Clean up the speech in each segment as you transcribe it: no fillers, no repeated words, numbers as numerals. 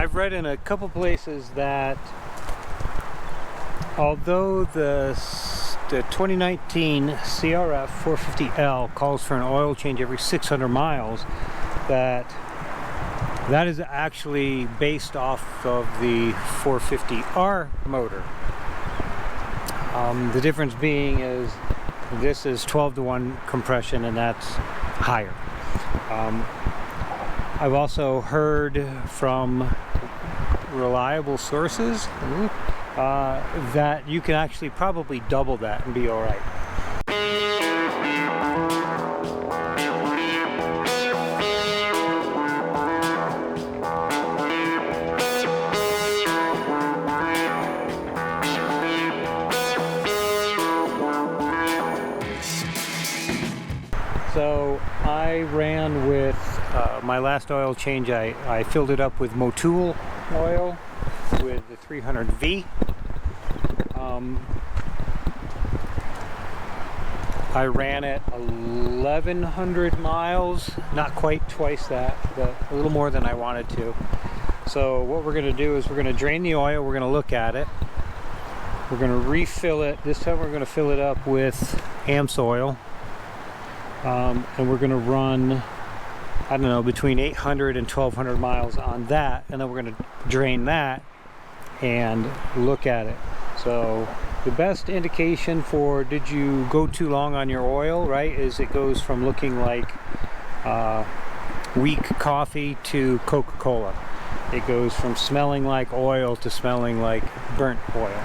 I've read in a couple places that although the 2019 CRF450L calls for an oil change every 600 miles, that is actually based off of the 450R motor. The difference being is this is 12-to-1 compression and that's higher. I've also heard from reliable sources that you can actually probably double that and be all right. So I ran with my last oil change, I filled it up with Motul oil with the 300V. I ran it 1,100 miles, not quite twice that, but a little more than I wanted to. So what we're going to do is we're going to drain the oil, we're going to look at it, we're going to refill it. This time we're going to fill it up with Amsoil, and we're going to run, I don't know, between 800 and 1,200 miles on that, and then we're going to drain that and look at it. So the best indication for did you go too long on your oil, right, is it goes from looking like weak coffee to Coca-Cola. It goes from smelling like oil to smelling like burnt oil.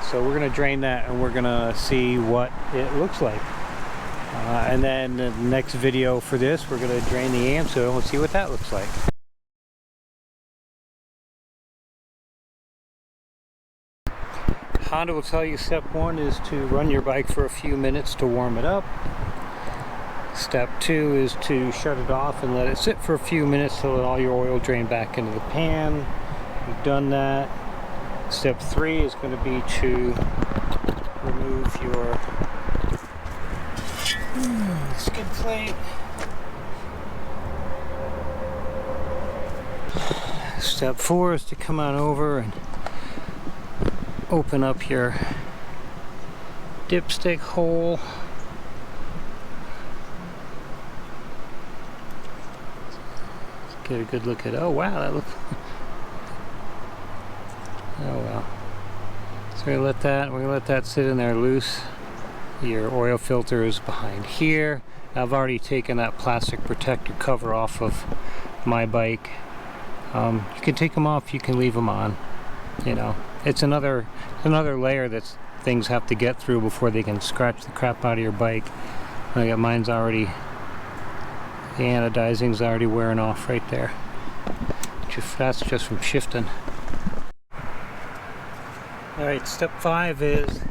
So we're going to drain that and we're going to see what it looks like. And then the next video for this, we're going to drain the Amsoil and see what that looks like. Honda will tell you step one is to run your bike for a few minutes to warm it up. Step two is to shut it off and let it sit for a few minutes to let all your oil drain back into the pan. You've done that. Step three is going to be to remove your skid plate. Step four is to come on over and open up your dipstick hole. Let's get a good look at it. Oh wow, that looks... oh well. So we're gonna let that sit in there loose. Your oil filter is behind here. I've already taken that plastic protector cover off of my bike. You can take them off, you can leave them on. You know, it's another layer that things have to get through before they can scratch the crap out of your bike. I got mine's already, the anodizing's already wearing off right there. That's just from shifting. Alright, step 5 is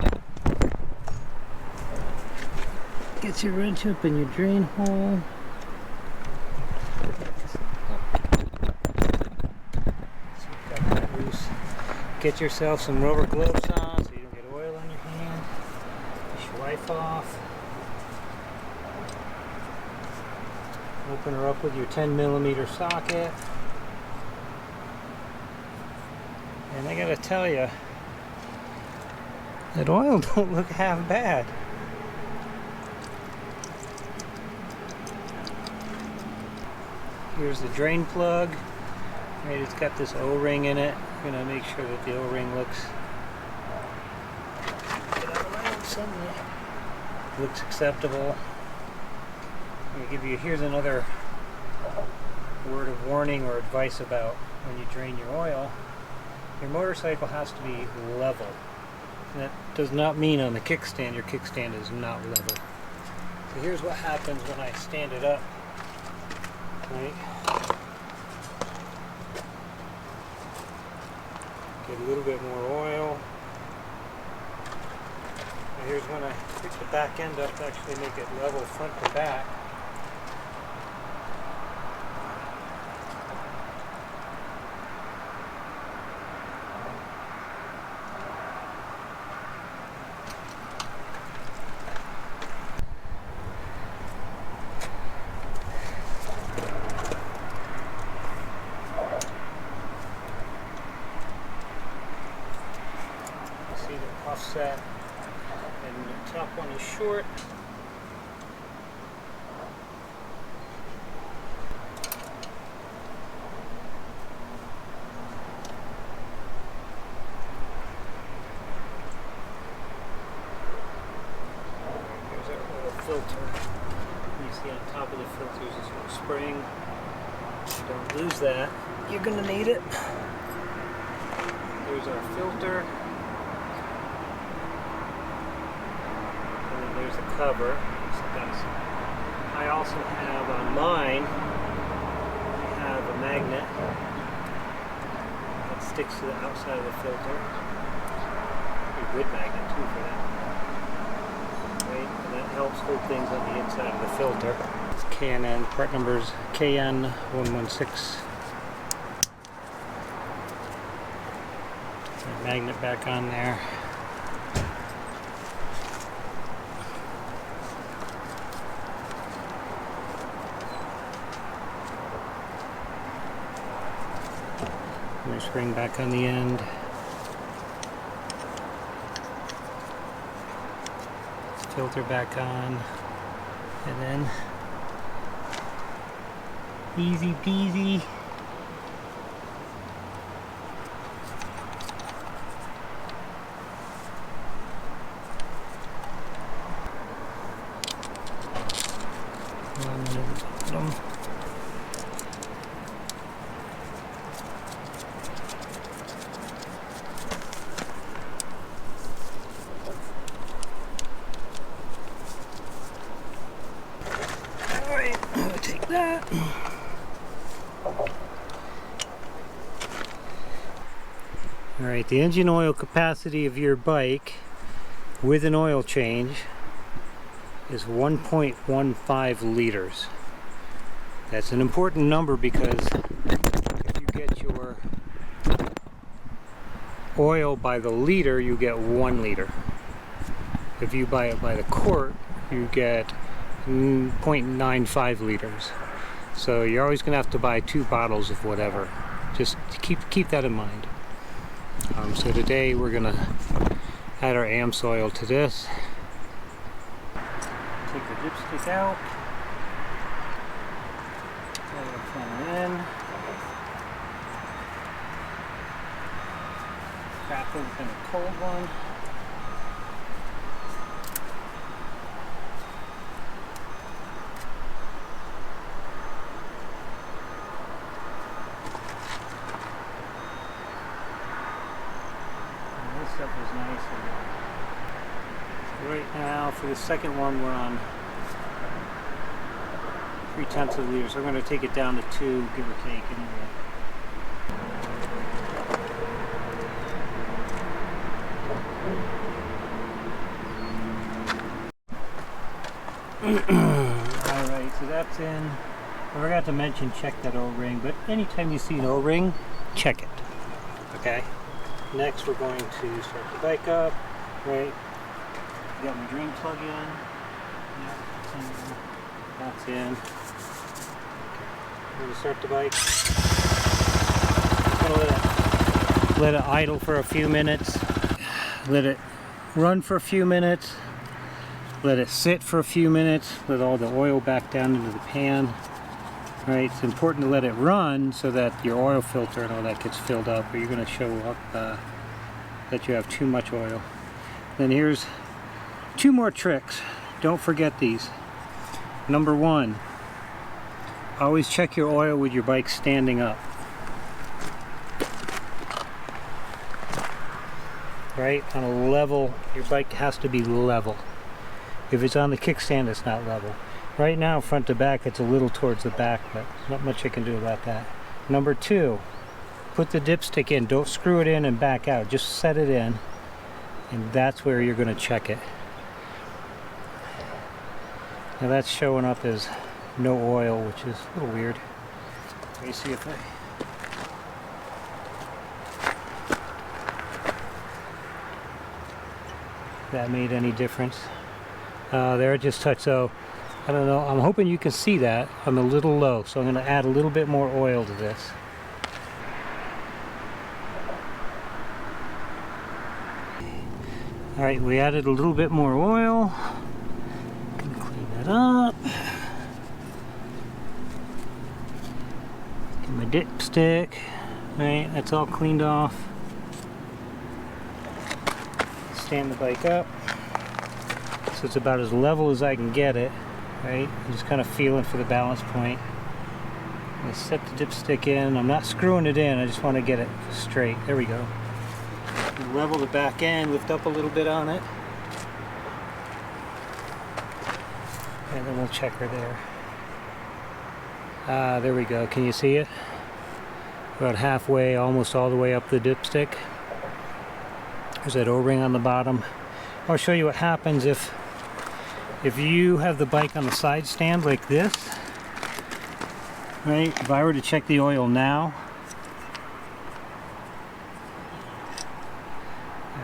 get your wrench up in your drain hole. Get yourself some rubber gloves on so you don't get oil on your hand. Push your wife off. Open her up with your 10mm socket. And I gotta tell you, that oil don't look half bad. Here's the drain plug. Right, it's got this O-ring in it. I'm gonna make sure that the O-ring looks acceptable. I'm gonna give you, here's another word of warning or advice about when you drain your oil. Your motorcycle has to be level. And that does not mean on the kickstand, your kickstand is not level. So here's what happens when I stand it up. Right? Get a little bit more oil. And here's when I pick the back end up to actually make it level front to back. set, and the top one is short. Here's our little filter. You see on top of the filter is this little spring. Don't lose that. You're going to need it. There's our filter. And then there's the cover. I also have on mine, I have a magnet that sticks to the outside of the filter. A good magnet too for that. Right? And that helps hold things on the inside of the filter. It's K&N, part number is KN116. Magnet back on there. New spring back on the end. Filter back on, and then easy peasy. Alright, I'm gonna take that. Alright, the engine oil capacity of your bike with an oil change is 1.15 liters. That's an important number because if you get your oil by the liter, you get 1 liter. If you buy it by the quart, you get 0.95 liters. So you're always going to have to buy 2 bottles of whatever. Just keep that in mind. So today we're going to add our Amsoil to this. Take the dipstick out. Let it come in. Crack open a cold one. And this stuff is nice. And right now, for the second one, we're on 3/10 of a liter. So I'm going to take it down to 2, give or take, anyway. Alright, so that's in. I forgot to mention check that O-ring, but anytime you see an O-ring, check it. Okay? Next we're going to start the bike up. Right? Got my drain plug in. Yeah, that's in. Okay. I'm going to start the bike. I'm going to let it idle for a few minutes. Let it run for a few minutes. Let it sit for a few minutes, let all the oil back down into the pan. Right, it's important to let it run so that your oil filter and all that gets filled up, or you're going to show up that you have too much oil. Then here's 2 more tricks. Don't forget these. Number 1, always check your oil with your bike standing up. Right, on a level, your bike has to be level. If it's on the kickstand, it's not level. Right now, front to back, it's a little towards the back, but not much I can do about that. Number 2, put the dipstick in. Don't screw it in and back out. Just set it in, and that's where you're going to check it. Now that's showing up as no oil, which is a little weird. Let me see if that made any difference. There it just touched, so I don't know, I'm hoping you can see that. I'm a little low, so I'm going to add a little bit more oil to this. Alright, we added a little bit more oil. Gonna clean that up. Get my dipstick. Alright, that's all cleaned off. Stand the bike up so it's about as level as I can get it. Right, I'm just kind of feeling for the balance point. I'm going to set the dipstick in. I'm not screwing it in, I just want to get it straight. There we go. Level the back end, lift up a little bit on it. And then we'll check her there. Ah, there we go. Can you see it? About halfway, almost all the way up the dipstick. There's that O-ring on the bottom. I'll show you what happens if you have the bike on the side stand like this. Right? If I were to check the oil now,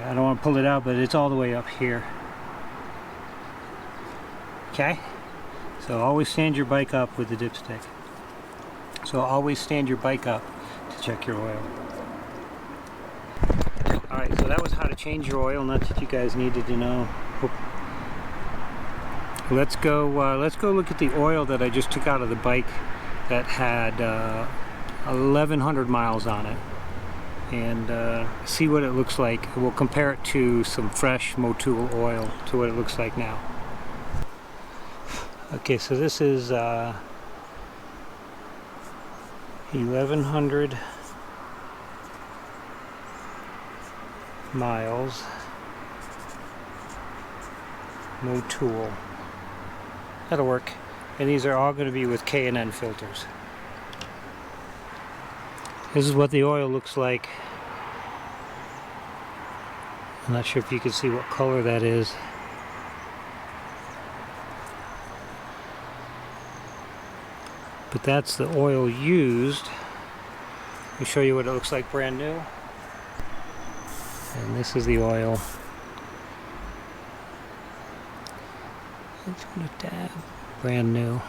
I don't want to pull it out, but it's all the way up here. Okay? So always stand your bike up with the dipstick. So always stand your bike up to check your oil. Alright, so that was how to change your oil, not that you guys needed to know. Let's go look at the oil that I just took out of the bike that had 1,100 miles on it, and see what it looks like. We'll compare it to some fresh Motul oil to what it looks like now. Okay, so this is 1,100 miles Motul. That'll work. And these are all going to be with K&N filters. This is what the oil looks like. I'm not sure if you can see what color that is. But that's the oil used. Let me show you what it looks like brand new. And this is the oil. It's gonna dab. Brand new.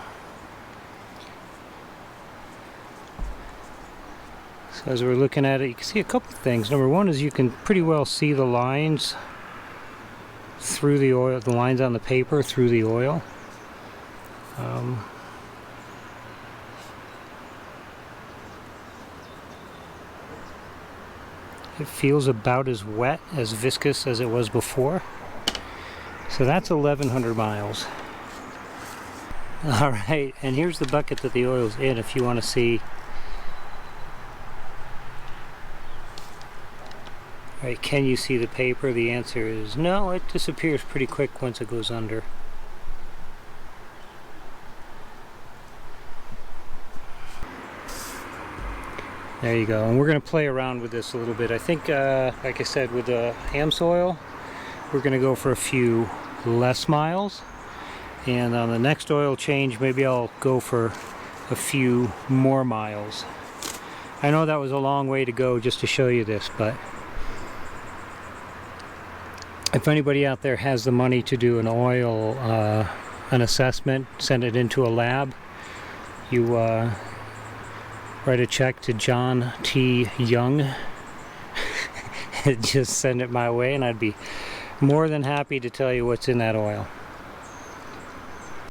So as we're looking at it, you can see a couple of things. Number one is you can pretty well see the lines through the oil, the lines on the paper through the oil. It feels about as wet, as viscous as it was before. So that's 1,100 miles. Alright, and here's the bucket that the oil's in if you want to see. Alright, can you see the paper? The answer is no, it disappears pretty quick once it goes under. There you go, and we're going to play around with this a little bit. I think, like I said, with the Amsoil, we're going to go for a few less miles. And on the next oil change, maybe I'll go for a few more miles. I know that was a long way to go just to show you this, but if anybody out there has the money to do an oil, an assessment, send it into a lab, you write a check to John T. Young and just send it my way, and I'd be more than happy to tell you what's in that oil.